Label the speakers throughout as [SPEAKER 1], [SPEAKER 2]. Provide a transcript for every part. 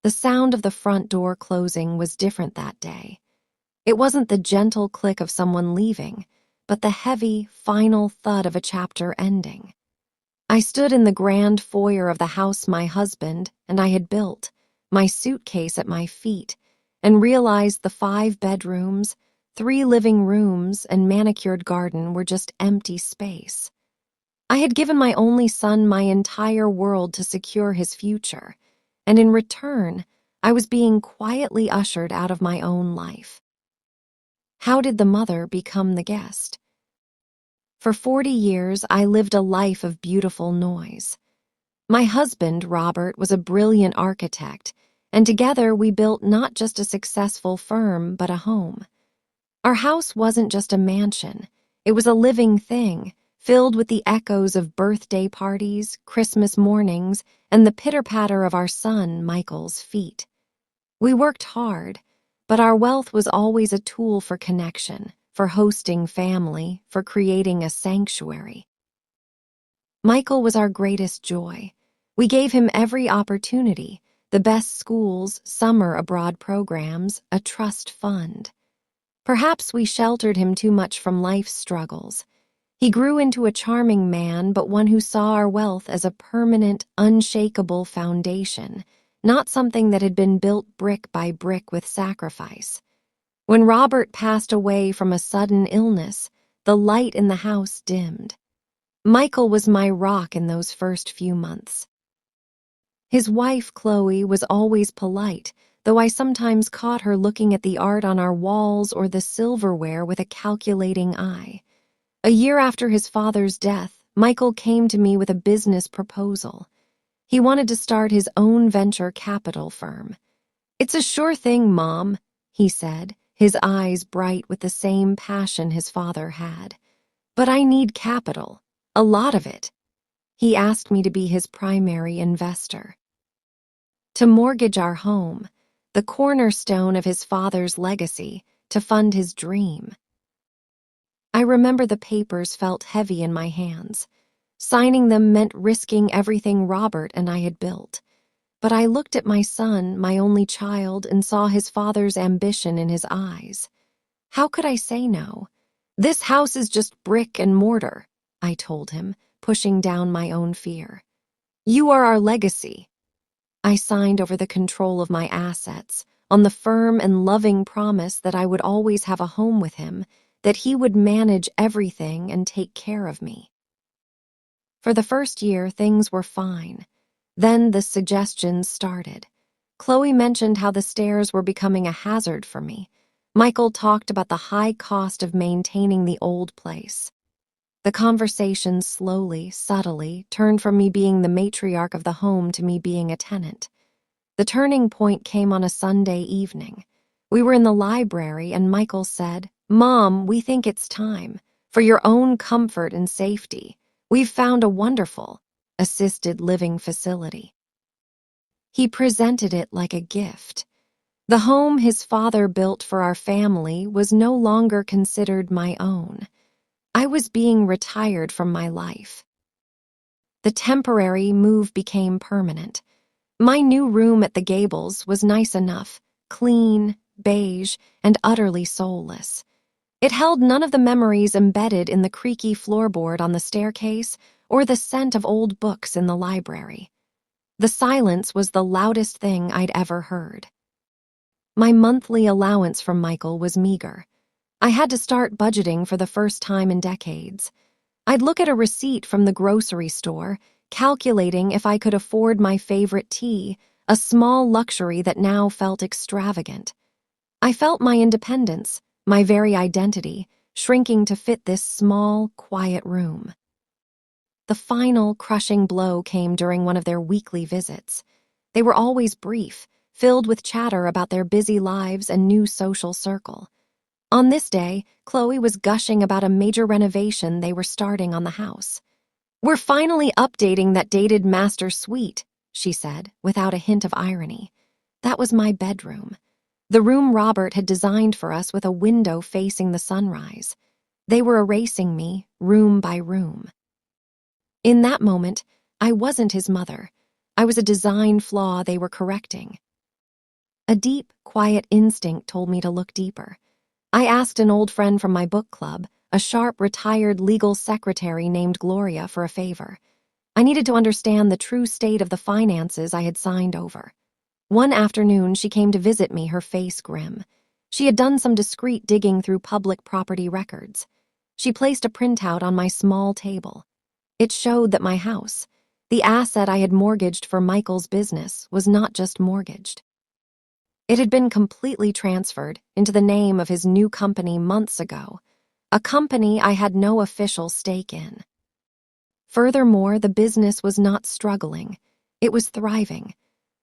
[SPEAKER 1] The sound of the front door closing was different that day. It wasn't the gentle click of someone leaving, but the heavy, final thud of a chapter ending. I stood in the grand foyer of the house my husband and I had built, my suitcase at my feet, and realized the 5 bedrooms, 3 living rooms, and manicured garden were just empty space. I had given my only son my entire world to secure his future, and in return, I was being quietly ushered out of my own life. How did the mother become the guest? For 40 years, I lived a life of beautiful noise. My husband, Robert, was a brilliant architect, and together we built not just a successful firm, but a home. Our house wasn't just a mansion. It was a living thing, filled with the echoes of birthday parties, Christmas mornings, and the pitter-patter of our son, Michael's, feet. We worked hard, but our wealth was always a tool for connection, for hosting family, for creating a sanctuary. Michael was our greatest joy. We gave him every opportunity, the best schools, summer abroad programs, a trust fund. Perhaps we sheltered him too much from life's struggles. He grew into a charming man, but one who saw our wealth as a permanent, unshakable foundation, not something that had been built brick by brick with sacrifice. When Robert passed away from a sudden illness, the light in the house dimmed. Michael was my rock in those first few months. His wife, Chloe, was always polite, though I sometimes caught her looking at the art on our walls or the silverware with a calculating eye. A year after his father's death, Michael came to me with a business proposal. He wanted to start his own venture capital firm. "It's a sure thing, Mom," he said, his eyes bright with the same passion his father had. "But I need capital, a lot of it." He asked me to be his primary investor. To mortgage our home, the cornerstone of his father's legacy, to fund his dream. I remember the papers felt heavy in my hands. Signing them meant risking everything Robert and I had built. But I looked at my son, my only child, and saw his father's ambition in his eyes. How could I say no? "This house is just brick and mortar," I told him, pushing down my own fear. "You are our legacy." I signed over the control of my assets, on the firm and loving promise that I would always have a home with him, that he would manage everything and take care of me. For the first year, things were fine. Then the suggestions started. Chloe mentioned how the stairs were becoming a hazard for me. Michael talked about the high cost of maintaining the old place. The conversation slowly, subtly, turned from me being the matriarch of the home to me being a tenant. The turning point came on a Sunday evening. We were in the library and Michael said, "Mom, we think it's time. For your own comfort and safety, we've found a wonderful assisted living facility." He presented it like a gift. The home his father built for our family was no longer considered my own. I was being retired from my life. The temporary move became permanent. My new room at the Gables was nice enough, clean, beige, and utterly soulless. It held none of the memories embedded in the creaky floorboard on the staircase or the scent of old books in the library. The silence was the loudest thing I'd ever heard. My monthly allowance from Michael was meager. I had to start budgeting for the first time in decades. I'd look at a receipt from the grocery store, calculating if I could afford my favorite tea, a small luxury that now felt extravagant. I felt my independence, my very identity, shrinking to fit this small, quiet room. The final, crushing blow came during one of their weekly visits. They were always brief, filled with chatter about their busy lives and new social circle. On this day, Chloe was gushing about a major renovation they were starting on the house. "We're finally updating that dated master suite," she said, without a hint of irony. That was my bedroom. The room Robert had designed for us with a window facing the sunrise. They were erasing me, room by room. In that moment, I wasn't his mother. I was a design flaw they were correcting. A deep, quiet instinct told me to look deeper. I asked an old friend from my book club, a sharp, retired legal secretary named Gloria, for a favor. I needed to understand the true state of the finances I had signed over. One afternoon, she came to visit me, her face grim. She had done some discreet digging through public property records. She placed a printout on my small table. It showed that my house, the asset I had mortgaged for Michael's business, was not just mortgaged. It had been completely transferred into the name of his new company months ago, a company I had no official stake in. Furthermore, the business was not struggling. It was thriving.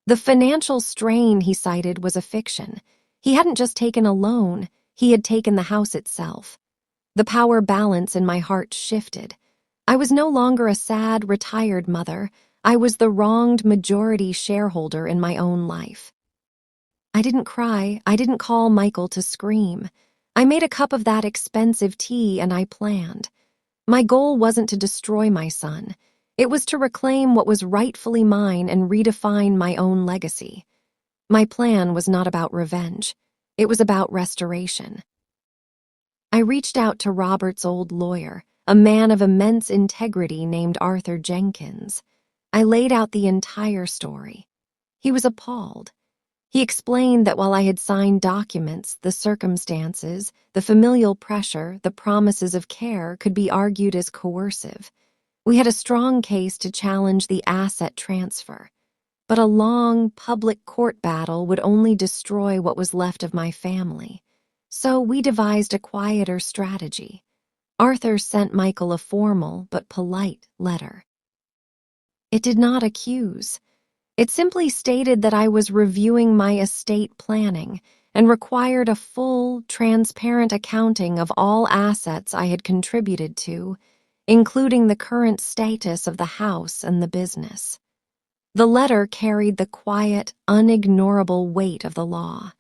[SPEAKER 1] The financial strain he cited was a fiction. He hadn't just taken a loan, he had taken the house itself. The power balance in my heart shifted. I was no longer a sad, retired mother. I was the wronged majority shareholder in my own life. I didn't cry. I didn't call Michael to scream. I made a cup of that expensive tea and I planned. My goal wasn't to destroy my son. It was to reclaim what was rightfully mine and redefine my own legacy. My plan was not about revenge. It was about restoration. I reached out to Robert's old lawyer, a man of immense integrity named Arthur Jenkins. I laid out the entire story. He was appalled. He explained that while I had signed documents, the circumstances, the familial pressure, the promises of care could be argued as coercive. We had a strong case to challenge the asset transfer, but a long, public court battle would only destroy what was left of my family. So we devised a quieter strategy. Arthur sent Michael a formal but polite letter. It did not accuse. It simply stated that I was reviewing my estate planning and required a full, transparent accounting of all assets I had contributed to, including the current status of the house and the business. The letter carried the quiet, unignorable weight of the law.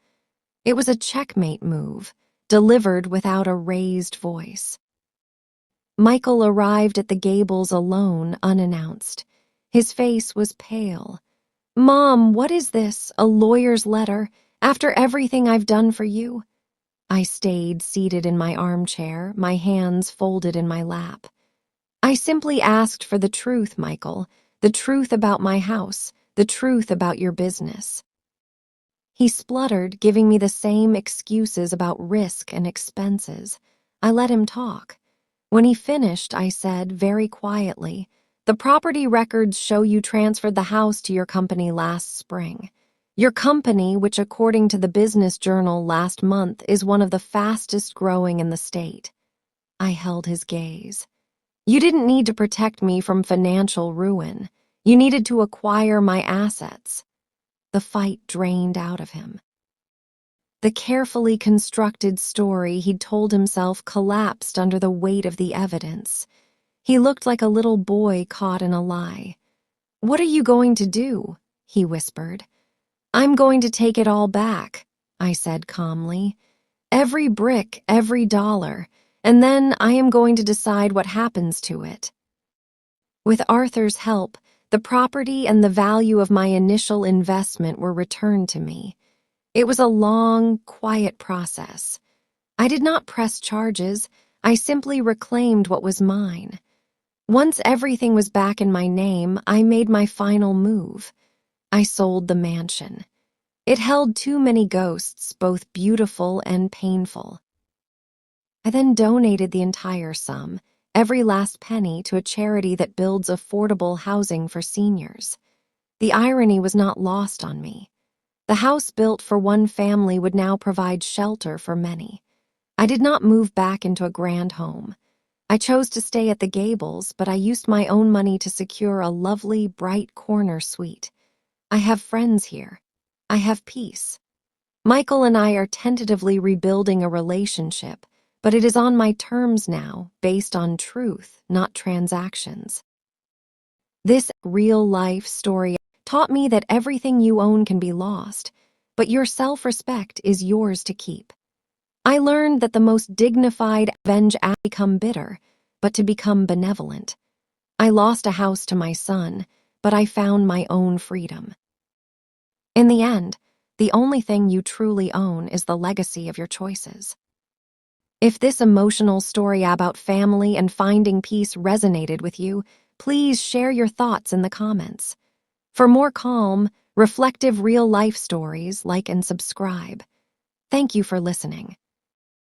[SPEAKER 1] It was a checkmate move, delivered without a raised voice. Michael arrived at the Gables alone, unannounced. His face was pale. "Mom, what is this? A lawyer's letter? After everything I've done for you?" I stayed seated in my armchair, my hands folded in my lap. "I simply asked for the truth, Michael. The truth about my house. The truth about your business." He spluttered, giving me the same excuses about risk and expenses. I let him talk. When he finished, I said, very quietly, "The property records show you transferred the house to your company last spring. Your company, which according to the Business Journal last month is one of the fastest growing in the state." I held his gaze. "You didn't need to protect me from financial ruin. You needed to acquire my assets." The fight drained out of him. The carefully constructed story he'd told himself collapsed under the weight of the evidence. He looked like a little boy caught in a lie. "What are you going to do?" he whispered. "I'm going to take it all back," I said calmly. "Every brick, every dollar, and then I am going to decide what happens to it." With Arthur's help, the property and the value of my initial investment were returned to me. It was a long, quiet process. I did not press charges. I simply reclaimed what was mine. Once everything was back in my name, I made my final move. I sold the mansion. It held too many ghosts, both beautiful and painful. I then donated the entire sum, every last penny, to a charity that builds affordable housing for seniors. The irony was not lost on me. The house built for one family would now provide shelter for many. I did not move back into a grand home. I chose to stay at the Gables, but I used my own money to secure a lovely, bright corner suite. I have friends here. I have peace. Michael and I are tentatively rebuilding a relationship, but it is on my terms now, based on truth, not transactions. This real-life story taught me that everything you own can be lost, but your self-respect is yours to keep. I learned that the most dignified revenge acts become bitter, but to become benevolent. I lost a house to my son, but I found my own freedom. In the end, The only thing you truly own is the legacy of your choices. If this emotional story about family and finding peace resonated with you, please share your thoughts in the comments. For more calm, reflective real-life stories, like and subscribe. Thank you for listening.